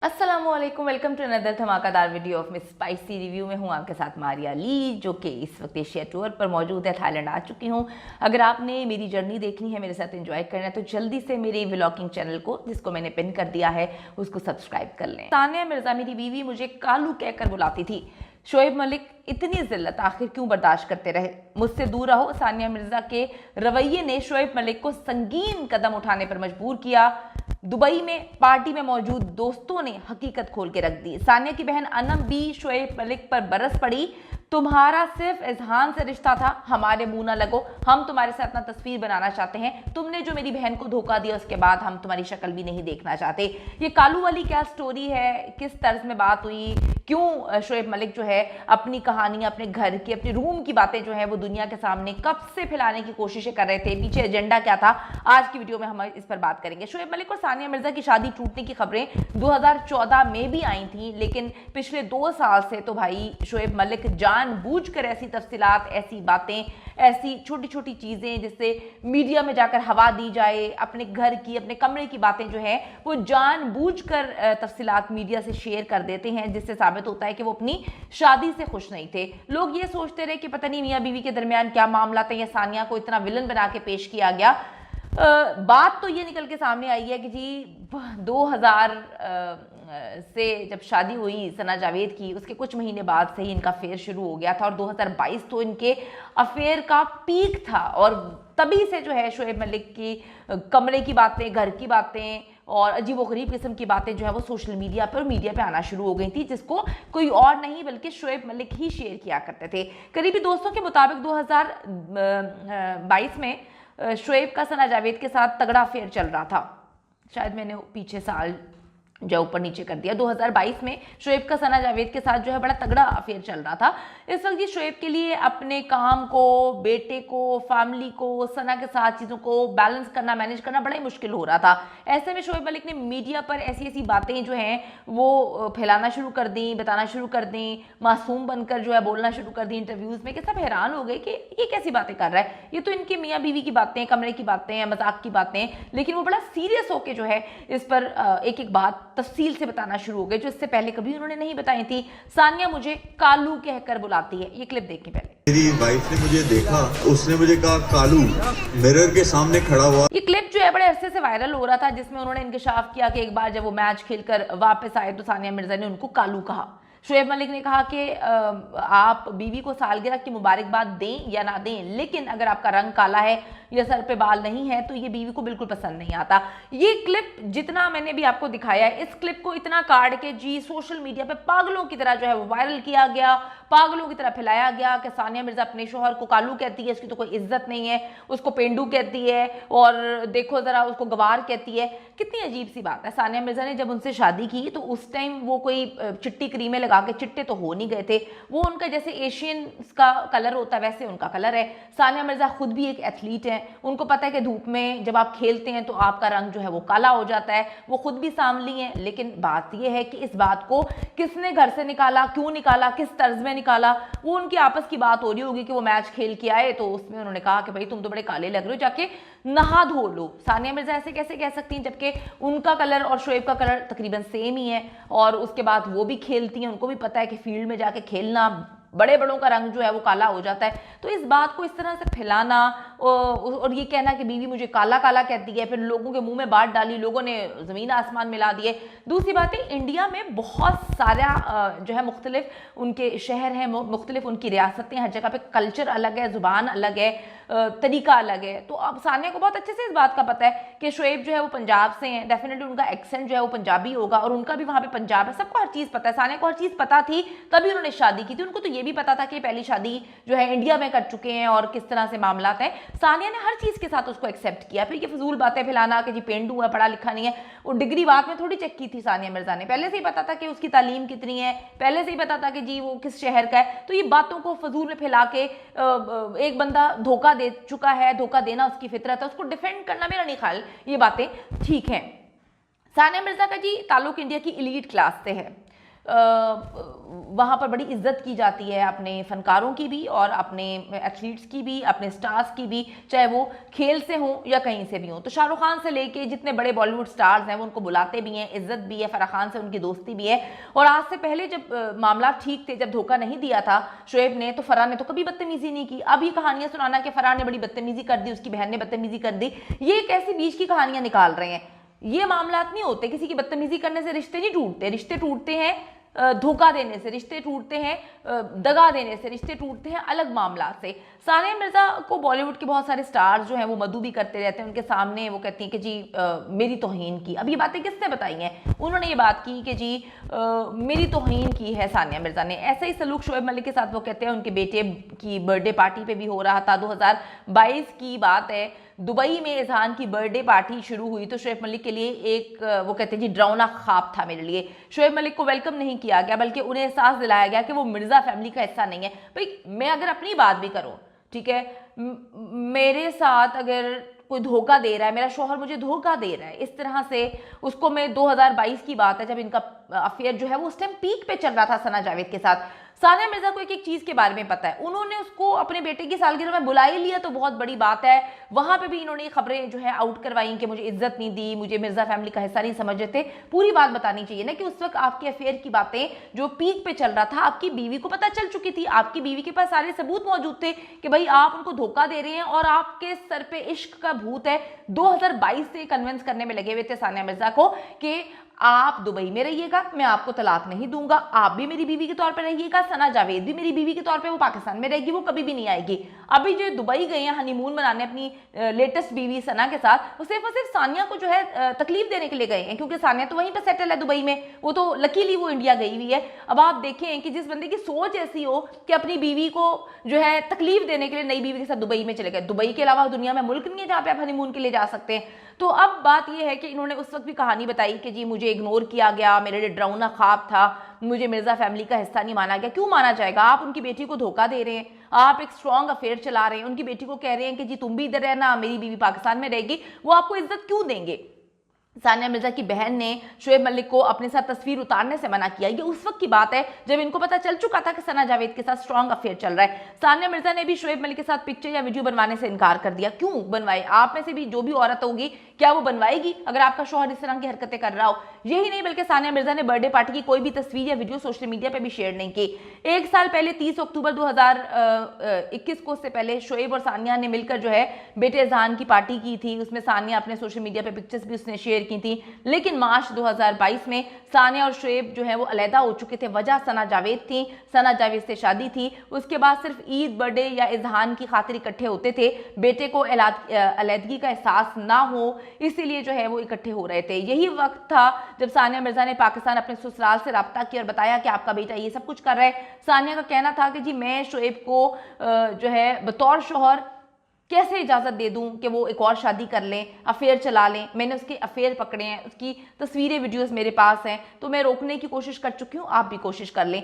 अस्सलामुअलैकुम, welcome to another धमाकेदार video of miss spicy review में हूँ आपके साथ मारिया ली, जो कि इस वक्त एशिया टूर पर मौजूद है। थाईलैंड आ चुकी हूँ। अगर आपने मेरी जर्नी देखनी है, मेरे साथ एंजॉय करना है, तो जल्दी से मेरे व्लॉगिंग चैनल को, जिसको मैंने पिन कर दिया है, उसको सब्सक्राइब कर लें। सानिया मिर्जा मेरी बीवी मुझे कालू कहकर बुलाती थी। शोएब मलिक इतनी जिल्लत आखिर क्यों बर्दाश्त करते रहे? मुझसे दूर रहो। सानिया मिर्जा के रवैये ने शोएब मलिक को संगीन कदम उठाने पर मजबूर किया। दुबई में पार्टी में मौजूद दोस्तों ने हकीकत खोल के रख दी। सानिया की बहन अनम भी शोएब मलिक पर बरस पड़ी। तुम्हारा सिर्फ इजहान से रिश्ता था, हमारे मुंह ना लगो, हम तुम्हारे साथ ना तस्वीर बनाना चाहते हैं। तुमने जो मेरी बहन को धोखा दिया, उसके बाद हम तुम्हारी शक्ल भी नहीं देखना चाहते। ये कालू वाली क्या स्टोरी है? किस तर्ज में बात हुई? क्यों शोएब मलिक जो है अपनी कहानियां, अपने घर की, अपने रूम की बातें जो है वो दुनिया के सामने कब से फैलाने की कोशिशें कर रहे थे? पीछे एजेंडा क्या था? आज की वीडियो में हम इस पर बात करेंगे। शोएब मलिक और सानिया मिर्जा की शादी टूटने की खबरें 2014 में भी आई थी, लेकिन पिछले 2 साल से तो भाई शोएब मलिक जानबूझकर ऐसी तफसीलात, ऐसी बातें, ऐसी छोटी छोटी चीजें जिससे मीडिया में जाकर हवा दी जाए, अपने घर की, अपने कमरे की बातें जो है वो जानबूझकर तफसीलात मीडिया से शेयर कर देते हैं, जिससे साबित होता है कि वो अपनी शादी से खुश नहीं थे। लोग ये सोचते रहे कि पता नहीं मियां बीवी के दरमियान क्या मामला था, या सानिया को इतना विलन बना के पेश किया गया। बात तो ये निकल के सामने आई है कि जी 2000 से जब शादी हुई सना जावेद की, उसके कुछ महीने बाद से ही इनका अफेयर शुरू हो गया था, और 2022 तो इनके अफेयर का पीक था। और तभी से जो है शोएब मलिक की कमरे की बातें, घर की बातें और अजीबोगरीब किस्म की बातें जो है वो सोशल मीडिया पर, मीडिया पे आना शुरू हो गई थी, जिसको कोई और नहीं बल्कि शोएब मलिक ही शेयर किया करते थे। करीबी दोस्तों के मुताबिक 2022 में शोएब का सना जावेद के साथ तगड़ा अफेयर चल रहा था। शायद मैंने पीछे साल जो ऊपर नीचे कर दिया। 2022 में शोएब का सना जावेद के साथ जो है बड़ा तगड़ा अफेयर चल रहा था। इस वक्त ये शोएब के लिए अपने काम को, बेटे को, फैमिली को, सना के साथ चीज़ों को बैलेंस करना, मैनेज करना बड़ा ही मुश्किल हो रहा था। ऐसे में शोएब मलिक ने मीडिया पर ऐसी ऐसी बातें जो हैं वो फैलाना शुरू कर दी, बताना शुरू कर दी, मासूम बनकर जो है बोलना शुरू कर दी इंटरव्यूज़ में, कि सब हैरान हो गए कि ये कैसी बातें कर रहा है, ये तो इनके मियाँ बीवी की बातें, कमरे की बातें, मजाक की बातें। लेकिन वो बड़ा सीरियस होकर जो है इस पर एक एक बात तफसील से बताना शुरू हो गए, जो इससे पहले कभी उन्होंने नहीं बताई थी। सानिया मुझे कालू कहकर बुलाती है। ये क्लिप देखिए पहले। मेरी वाइफ ने मुझे देखा, उसने मुझे कहा कालू, मिरर के सामने खड़ा हुआ। ये क्लिप जो है बड़े अरसे से वायरल हो रहा था, जिसमें उन्होंने इंकशाफ किया कि एक बार जब वो मैच खेलकर वापस आए तो सानिया मिर्जा ने उनको कालू कहा। शोएब मलिक ने कहा कि आप बीवी को सालगिरह की मुबारकबाद दें या ना दें, लेकिन अगर आपका रंग काला है या सर पे बाल नहीं है तो ये बीवी को बिल्कुल पसंद नहीं आता। ये क्लिप जितना मैंने भी आपको दिखाया है, इस क्लिप को इतना काट के जी सोशल मीडिया पे पागलों की तरह जो है वो वायरल किया गया, पागलों की तरह फैलाया गया कि सानिया मिर्जा अपने शोहर को कालू कहती है, इसकी तो कोई इज्जत नहीं है, उसको पेंडू कहती है, और देखो जरा उसको गवार कहती है। कितनी अजीब सी बात है। सानिया मिर्जा ने जब उनसे शादी की तो उस टाइम वो कोई चिट्टी क्रीमें लगा के, चिट्टे तो हो नहीं गए थे, वो उनका जैसे एशियन का कलर होता है वैसे उनका कलर है। सानिया मिर्जा खुद भी एक एथलीट है, उनको पता है कि धूप में जब आप खेलते हैं तो आपका रंग जो है वो काला हो जाता है, वो खुद भी सांवली हैं। लेकिन बात यह है कि इस बात को किसने घर से निकाला, क्यों निकाला, किस तर्ज में निकाला, वो उनकी आपस की बात हो रही होगी कि वो मैच खेल के आए तो उसमें उन्होंने कहा कि भाई तुम तो बड़े काले लग रहे हो, जाके नहा धो लो। सानिया मिर्जा ऐसे कैसे कह सकती हैं जबकि उनका कलर और शोएब का कलर तकरीबन सेम ही है, और उसके बाद वो भी खेलती हैं, उनको भी पता है कि फील्ड में जाके खेलना, बड़े बड़ों का रंग जो है वो काला हो जाता है। तो इस बात को इस तरह से फैलाना और ये कहना कि बीवी मुझे काला काला कहती है, फिर लोगों के मुंह में बात डाली, लोगों ने ज़मीन आसमान मिला दिए। दूसरी बात है, इंडिया में बहुत सारा जो है मुख्तलिफ उनके शहर हैं, मुख्तलिफ उनकी रियासतें, हर जगह पे कल्चर अलग है, ज़ुबान अलग है, तरीका अलग है। तो अब सानिया को बहुत अच्छे से इस बात का पता है कि शोएब जो है वो पंजाब से हैं, डेफिनेटली उनका एक्सेंट जो है वो पंजाबी होगा, और उनका भी वहाँ पे पंजाब है। सबको हर चीज़ पता है, सानिया को हर चीज़ पता थी, तभी उन्होंने शादी की थी। उनको तो ये भी पता था कि पहली शादी जो है इंडिया में कर चुके हैं और किस तरह से मामला हैं। सानिया ने हर चीज़ के साथ उसको एक्सेप्ट किया। फिर ये फजूल बातें फैलाना कि जी पेंडू है, पढ़ा लिखा नहीं है, वो डिग्री बाद में थोड़ी चेक की थी सानिया मिर्जा ने, पहले से ही पता था कि उसकी तालीम कितनी है, पहले से ही पता था कि जी वो किस शहर का है। तो ये बातों को फजूल में फैला के एक बंदा धोखा दे चुका है, धोखा देना उसकी फितरत है, उसको डिफेंड करना मेरा नहीं ख्याल ये बातें ठीक हैं। सानिया मिर्जा का जी ताल्लुक इंडिया की एलीट क्लास से है। वहाँ पर बड़ी इज्जत की जाती है अपने फनकारों की भी और अपने एथलीट्स की भी, अपने स्टार्स की भी, चाहे वो खेल से हों या कहीं से भी हों। तो शाहरुख खान से लेके जितने बड़े बॉलीवुड स्टार्स हैं वो उनको बुलाते भी हैं, इज्जत भी है, फराह खान से उनकी दोस्ती भी है। और आज से पहले जब मामला ठीक थे, जब धोखा नहीं दिया था शोएब ने, तो फराह ने तो कभी बदतमीजी नहीं की। अब ये कहानियां सुनाना कि फराह ने बड़ी बदतमीजी कर दी, उसकी बहन ने बदतमीजी कर दी, ये कैसी बीच की कहानियां निकाल रहे हैं। ये मामलात नहीं होते, किसी की बदतमीजी करने से रिश्ते नहीं टूटते। रिश्ते टूटते हैं धोखा देने से, रिश्ते टूटते हैं दगा देने से, रिश्ते टूटते हैं अलग मामला से। सानिया मिर्जा को बॉलीवुड के बहुत सारे स्टार्स जो हैं वो मधु भी करते रहते हैं, उनके सामने वो कहती हैं कि जी मेरी तौहीन की। अब ये बातें किसने बताई हैं? उन्होंने ये बात की कि जी मेरी तौहीन की है सानिया मिर्जा ने। ऐसा ही सलूक शोएब मलिक के साथ वो कहते हैं, उनके बेटे की बर्थडे पार्टी पे भी हो रहा था। 2022 की बात है, दुबई में इज़हान की बर्थडे पार्टी शुरू हुई तो शोएब मलिक के लिए एक वो कहते हैं जी डरावना ख्वाब था मेरे लिए। शोएब मलिक को वेलकम नहीं किया गया, बल्कि उन्हें एहसास दिलाया गया कि वो मिर्जा फैमिली का हिस्सा नहीं है। भाई मैं अगर अपनी बात भी करूं, ठीक है, मेरे साथ अगर कोई धोखा दे रहा है, मेरा शौहर मुझे धोखा दे रहा है इस तरह से, उसको मैं 2022 की बात है जब इनका अफेयर जो है वो उस टाइम पीक पे चल रहा था सना जावेद के साथ। सानिया मिर्जा को एक एक चीज के बारे में पता है, उन्होंने उसको अपने बेटे की सालगिरह में बुला ही लिया तो बहुत बड़ी बात है। वहां पे भी इन्होंने खबरें जो है आउट करवाई कि मुझे इज्जत नहीं दी, मुझे मिर्जा फैमिली का हिस्सा नहीं समझ रहे थे। पूरी बात बतानी चाहिए ना कि उस वक्त आपके अफेयर की बातें जो पीक पे चल रहा था, आपकी बीवी को पता चल चुकी थी, आपकी बीवी के पास सारे सबूत मौजूद थे कि भाई आप उनको धोखा दे रहे हैं और आपके सर पे इश्क का भूत है। 2022 से कन्विंस करने में लगे हुए थे सानिया मिर्जा को कि आप दुबई में रहिएगा, मैं आपको तलाक नहीं दूंगा, आप भी मेरी बीवी के तौर पर रहिएगा, सना जावेद भी मेरी बीवी के तौर पे वो पाकिस्तान में रहेगी, वो कभी भी नहीं आएगी। अभी जो दुबई गए हैं हनीमून मनाने अपनी लेटेस्ट बीवी सना के साथ, वो सिर्फ और सिर्फ सानिया को जो है तकलीफ देने के लिए गए हैं, क्योंकि सानिया तो वहीं पर सेटल है दुबई में, वो तो लकीली वो इंडिया गई हुई है। अब आप देखें कि जिस बंदे की सोच ऐसी हो कि अपनी बीवी को जो है तकलीफ देने के लिए नई बीवी के साथ दुबई में चले गए। दुबई के अलावा दुनिया में मुल्क नहीं है जहाँ पे आप हनीमून के लिए जा सकते हैं। तो अब बात यह है कि इन्होंने उस वक्त भी कहानी बताई कि जी मुझे इग्नोर किया गया, मेरे लिए डरावना ख्वाब था, मुझे मिर्जा फैमिली का हिस्सा नहीं माना गया। क्यों माना जाएगा? आप उनकी बेटी को धोखा दे रहे हैं, आप एक स्ट्रॉन्ग अफेयर चला रहे हैं, उनकी बेटी को कह रहे हैं कि जी तुम भी इधर रहना, मेरी बीवी पाकिस्तान में रहेगी, वो आपको इज्जत क्यों देंगे? सानिया मिर्जा की बहन ने शोएब मलिक को अपने साथ तस्वीर उतारने से मना किया। ये उस वक्त की बात है जब इनको पता चल चुका था कि सना जावेद के साथ स्ट्रॉन्ग अफेयर चल रहा है। सानिया मिर्जा ने भी शोएब मलिक के साथ पिक्चर या वीडियो बनवाने से इनकार कर दिया। क्यों बनवाए? आप में से भी जो भी औरत होगी, क्या वो बनवाएगी अगर आपका शौहर इस तरह की हरकतें कर रहा हो? यही नहीं, बल्कि सानिया मिर्जा ने बर्थडे पार्टी की कोई भी तस्वीर या वीडियो सोशल मीडिया पर भी शेयर नहीं की। एक साल पहले 30 अक्टूबर 2021 को, उससे पहले शोएब और सानिया ने मिलकर जो है बेटे इज़हान की पार्टी की थी। उसमें सानिया अपने सोशल मीडिया पर पिक्चर्स भी उसने शेयर की थी। लेकिन मार्च 2022 में सानिया और शोएब जो है वो अलहदा हो चुके थे। वजह सना जावेद थी, सना जावेद से शादी थी। उसके बाद सिर्फ ईद, बर्थडे या इज़हान की खातिर इकट्ठे होते थे, बेटे को अलहदगी का एहसास ना हो इसीलिए जो है वो इकट्ठे हो रहे थे। यही वक्त था जब सानिया मिर्जा ने पाकिस्तान अपने ससुराल से रब्ता किया और बताया कि आपका बेटा ये सब कुछ कर रहा है। सानिया का कहना था कि जी मैं शोएब को जो है बतौर शौहर कैसे इजाज़त दे दूं कि वो एक और शादी कर लें, अफेयर चला लें। मैंने उसके अफेयर पकड़े हैं, उसकी तस्वीरें वीडियोस मेरे पास हैं, तो मैं रोकने की कोशिश कर चुकी हूँ, आप भी कोशिश कर लें।